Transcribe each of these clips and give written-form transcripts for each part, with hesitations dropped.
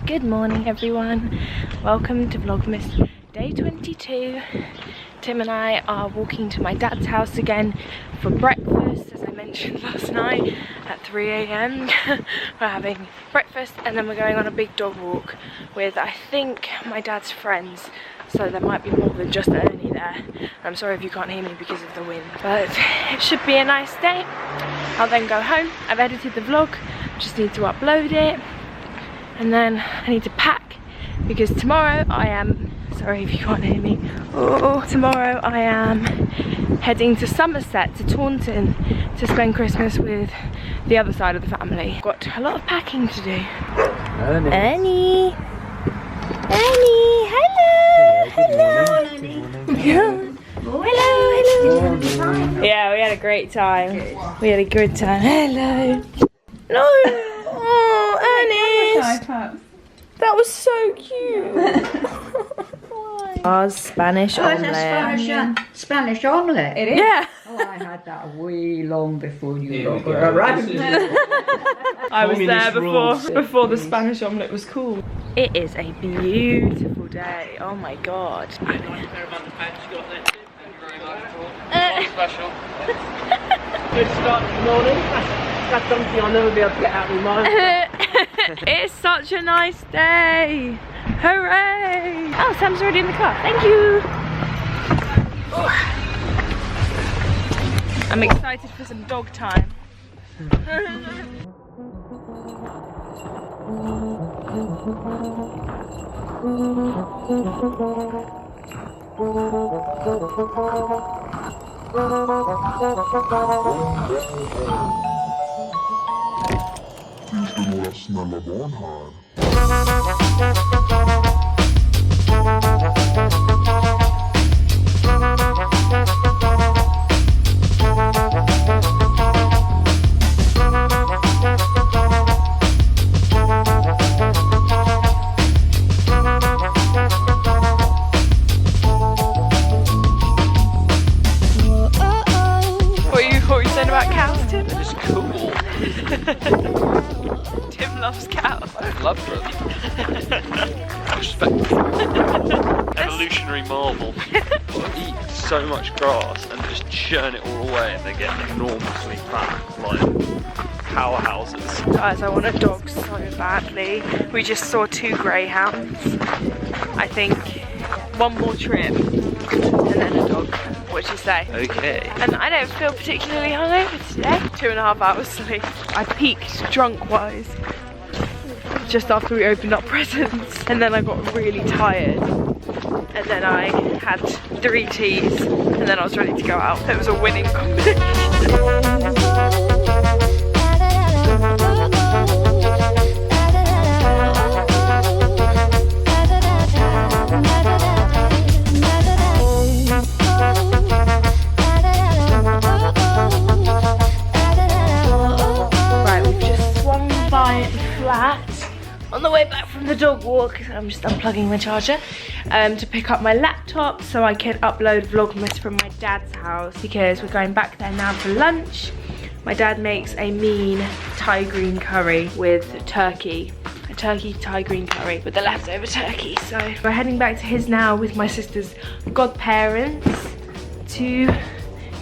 Good morning everyone, welcome to Vlogmas day 22. Tim and I are walking to my dad's house again for breakfast, as I mentioned last night at 3 AM. We're having breakfast and then we're going on a big dog walk with, I think, my dad's friends. So there might be more than just Ernie there. I'm sorry if you can't hear me because of the wind, but it should be a nice day. I'll then go home. I've edited the vlog, just need to upload it. And then I need to pack because tomorrow I am, sorry if you can't hear me, tomorrow I am heading to Somerset, to Taunton, to spend Christmas with the other side of the family. Got a lot of packing to do. Ernie! Ernie! Hello! Hello! Hello! Hello! Yeah, we had a great time. We had a good time. Hello! No! Oh, Ernie! That was so cute. Our Spanish omelette. Spanish omelette. It is? Yeah. Oh, I had that way long before you were around. I was there before the Spanish omelette was cool. It is a beautiful day. Oh my god. Special. Good start this morning. That's something I'll never be able to get out of my mind. It's such a nice day. Hooray! Oh, Sam's already in the car. Thank you. I'm excited for some dog time. Snälla barn här. What were you saying about cows, Tim? It's cool. Tim loves cows. I love them. I respect them. Evolutionary marvel. They eat so much grass and just churn it all away and they get enormously fat, like powerhouses. Guys, I want a dog so badly. We just saw 2 greyhounds. I think one more trip and then a dog. What do you say? Okay. And I don't feel particularly hungover today. 2.5 hours sleep. I peaked drunk-wise just after we opened up presents, and then I got really tired, and then I had 3 teas, and then I was ready to go out. It was a winning combination. On the way back from the dog walk, I'm just unplugging my charger to pick up my laptop so I can upload Vlogmas from my dad's house, because we're going back there now for lunch. My dad makes a mean Thai green curry with turkey. A turkey Thai green curry with the leftover turkey. So we're heading back to his now with my sister's godparents to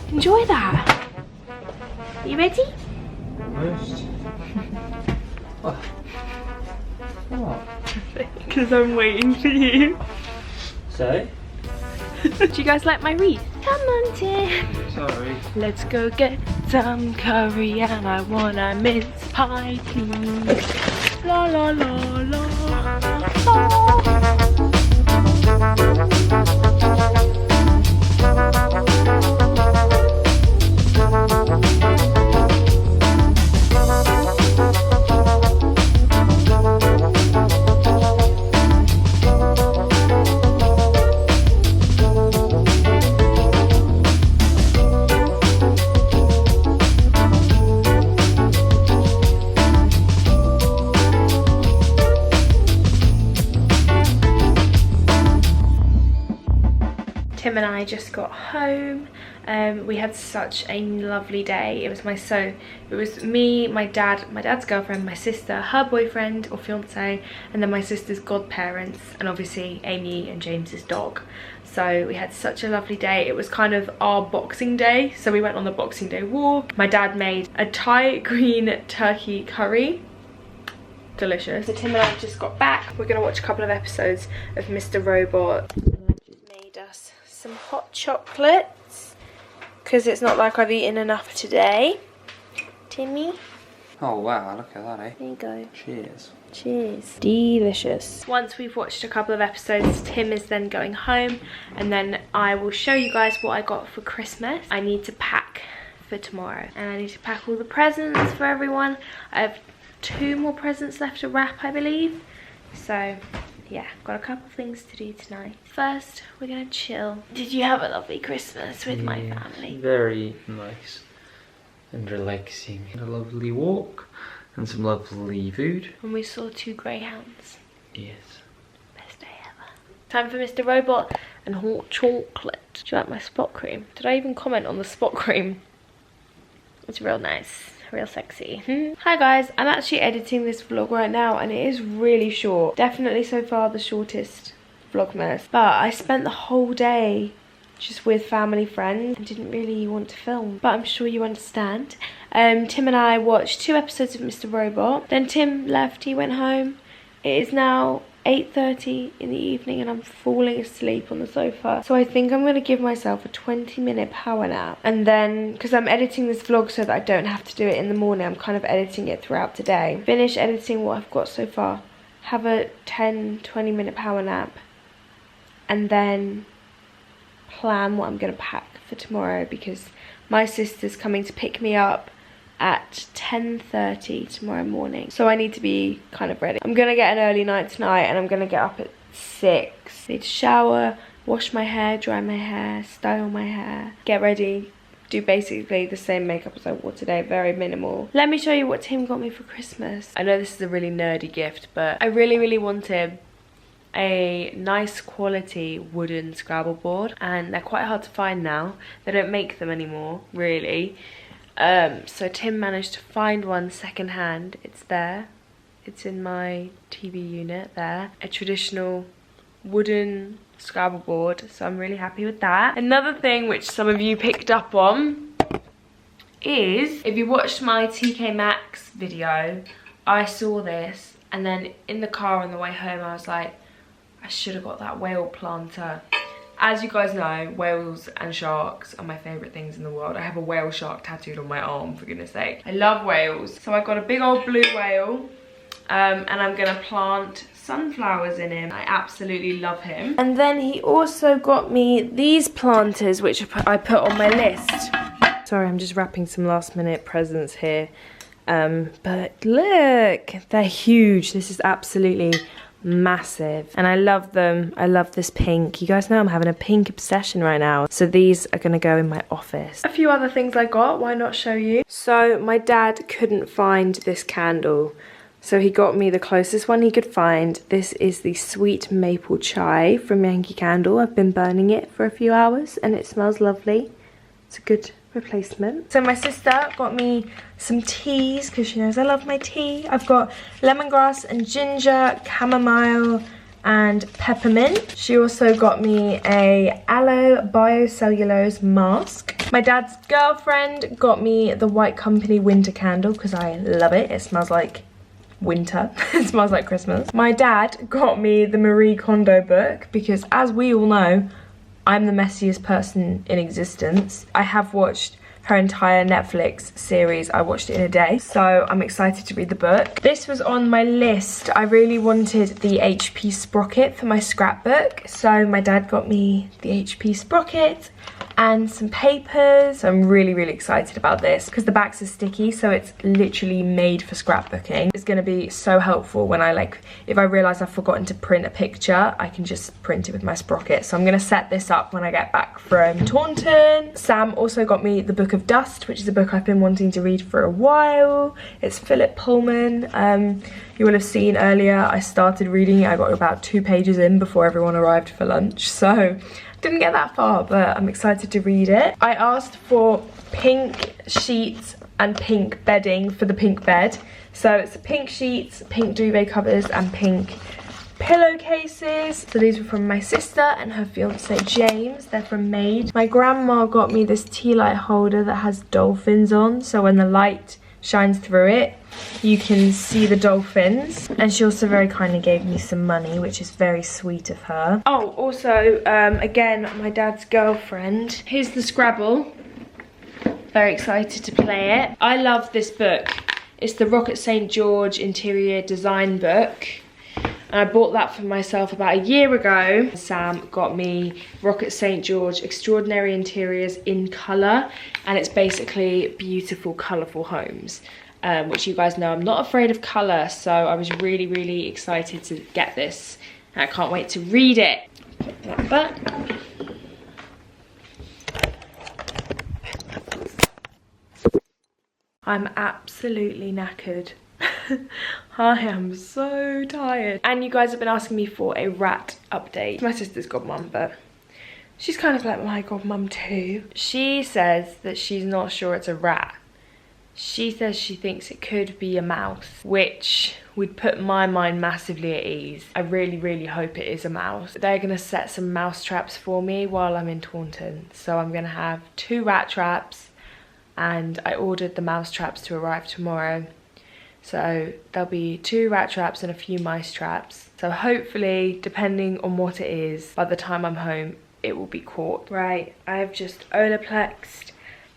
enjoy that. Are you ready? Because I'm waiting for you. So? Do you guys like my wreath? Come on, Tim. Sorry. Let's go get some curry and I want a mince pie, please. La la la la Tim and I just got home. We had such a lovely day. It was me, my dad's girlfriend, my sister, her boyfriend or fiance, and then my sister's godparents, and obviously Amy and James's dog. So we had such a lovely day. It was kind of our Boxing Day, so we went on the Boxing Day walk. My dad made a Thai green turkey curry. Delicious. So Tim and I just got back. We're gonna watch a couple of episodes of Mr. Robot. And I've just made us some hot chocolates because it's not like I've eaten enough today. Timmy? Oh wow, look at that, eh? There you go. Cheers. Cheers. Delicious. Once we've watched a couple of episodes, Tim is then going home, and then I will show you guys what I got for Christmas. I need to pack for tomorrow, and I need to pack all the presents for everyone. I have 2 more presents left to wrap, I believe. So yeah, got a couple of things to do tonight. First, we're gonna chill. Did you have a lovely Christmas with my family? Very nice and relaxing. A lovely walk and some lovely food. And we saw 2 greyhounds. Yes. Best day ever. Time for Mr. Robot and hot chocolate. Do you like my spot cream? Did I even comment on the spot cream? It's real nice. Real sexy. Hi guys, I'm actually editing this vlog right now and it is really short. Definitely so far the shortest Vlogmas. But I spent the whole day just with family friends and didn't really want to film. But I'm sure you understand. Tim and I watched 2 episodes of Mr. Robot. Then Tim left, he went home. It is now 8:30 in the evening and I'm falling asleep on the sofa. So I think I'm going to give myself a 20-minute power nap. And then, because I'm editing this vlog so that I don't have to do it in the morning, I'm kind of editing it throughout the day. Finish editing what I've got so far. Have a 10-20 minute power nap. And then plan what I'm going to pack for tomorrow, because my sister's coming to pick me up at 10:30 tomorrow morning, so I need to be kind of ready. I'm gonna get an early night tonight and I'm gonna get up at 6. Need to shower, wash my hair, dry my hair, style my hair, get ready, do basically the same makeup as I wore today, very minimal. Let me show you what Tim got me for Christmas. I know this is a really nerdy gift, but I really wanted a nice quality wooden Scrabble board, and they're quite hard to find now. They don't make them anymore, really. So Tim managed to find one secondhand. It's there. It's in my TV unit there. A traditional wooden Scrabble board, so I'm really happy with that. Another thing which some of you picked up on is, if you watched my TK Maxx video, I saw this and then in the car on the way home I was like, I should have got that whale planter. As you guys know, whales and sharks are my favourite things in the world. I have a whale shark tattooed on my arm, for goodness sake. I love whales. So I got a big old blue whale, and I'm gonna plant sunflowers in him. I absolutely love him. And then he also got me these planters, which I put on my list. Sorry, I'm just wrapping some last minute presents here. But look, they're huge. This is absolutely massive and I love them. I love this pink. You guys know I'm having a pink obsession right now, so these are gonna go in my office. A few other things I got, why not show you? So my dad couldn't find this candle, so he got me the closest one he could find. This is the sweet maple chai from Yankee Candle. I've been burning it for a few hours and it smells lovely. It's a good replacement. So my sister got me some teas because she knows I love my tea. I've got lemongrass and ginger, chamomile and peppermint. She also got me a aloe biocellulose mask. My dad's girlfriend got me the White Company winter candle because I love it. It smells like winter. It smells like Christmas. My dad got me the Marie Kondo book because, as we all know, I'm the messiest person in existence. I have watched her entire Netflix series. I watched it in a day, so I'm excited to read the book. This was on my list. I really wanted the HP sprocket for my scrapbook, so my dad got me the HP sprocket and some papers. So I'm really excited about this because the backs are sticky, so it's literally made for scrapbooking. It's going to be so helpful when if I realise I've forgotten to print a picture, I can just print it with my sprocket. So I'm going to set this up when I get back from Taunton. Sam also got me the Book of Dust, which is a book I've been wanting to read for a while. It's Philip Pullman. You will have seen earlier I started reading it. I got about 2 pages in before everyone arrived for lunch, so didn't get that far, but I'm excited to read it. I asked for pink sheets and pink bedding for the pink bed. So it's pink sheets, pink duvet covers and pink pillowcases. So these were from my sister and her fiance James. They're from Maid. My grandma got me this tea light holder that has dolphins on, so when the light shines through it you can see the dolphins. And she also very kindly gave me some money, which is very sweet of her. Oh, also again, my dad's girlfriend. Here's the Scrabble. Very excited to play it. I love this book. It's the Rocket St. George interior design book. And I bought that for myself about a year ago. Sam got me Rocket St. George Extraordinary Interiors in colour. And it's basically beautiful, colourful homes. Which you guys know I'm not afraid of colour. So I was really, really excited to get this. And I can't wait to read it. Put that back. I'm absolutely knackered. I am so tired. And you guys have been asking me for a rat update. My sister's godmum, but she's kind of like my godmum too. She says that she's not sure it's a rat. She says she thinks it could be a mouse, which would put my mind massively at ease. I really, really hope it is a mouse. They're gonna set some mouse traps for me while I'm in Taunton. So I'm gonna have 2 rat traps, and I ordered the mouse traps to arrive tomorrow. So there'll be 2 rat traps and a few mice traps. So hopefully, depending on what it is, by the time I'm home, it will be caught. Right, I've just Olaplexed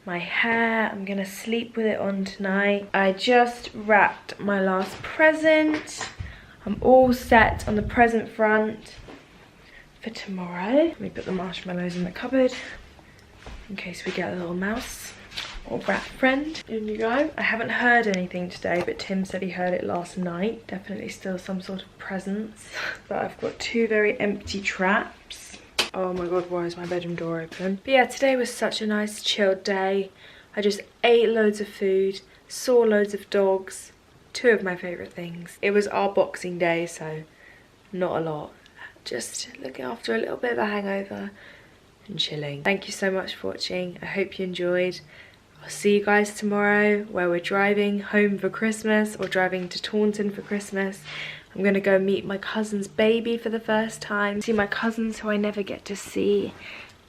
my hair. I'm gonna sleep with it on tonight. I just wrapped my last present. I'm all set on the present front for tomorrow. Let me put the marshmallows in the cupboard in case we get a little mouse or rat friend. In you go. I haven't heard anything today, but Tim said he heard it last night. Definitely still some sort of presents. But I've got 2 very empty traps. Oh my god, why is my bedroom door open? But yeah, today was such a nice chilled day. I just ate loads of food, saw loads of dogs. 2 of my favourite things. It was our Boxing Day, so not a lot. Just looking after a little bit of a hangover and chilling. Thank you so much for watching. I hope you enjoyed. I'll see you guys tomorrow where we're driving home for Christmas or driving to Taunton for Christmas. I'm gonna go meet my cousin's baby for the first time. See my cousins who I never get to see.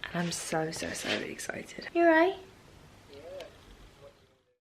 And I'm so, so, so excited. You alright?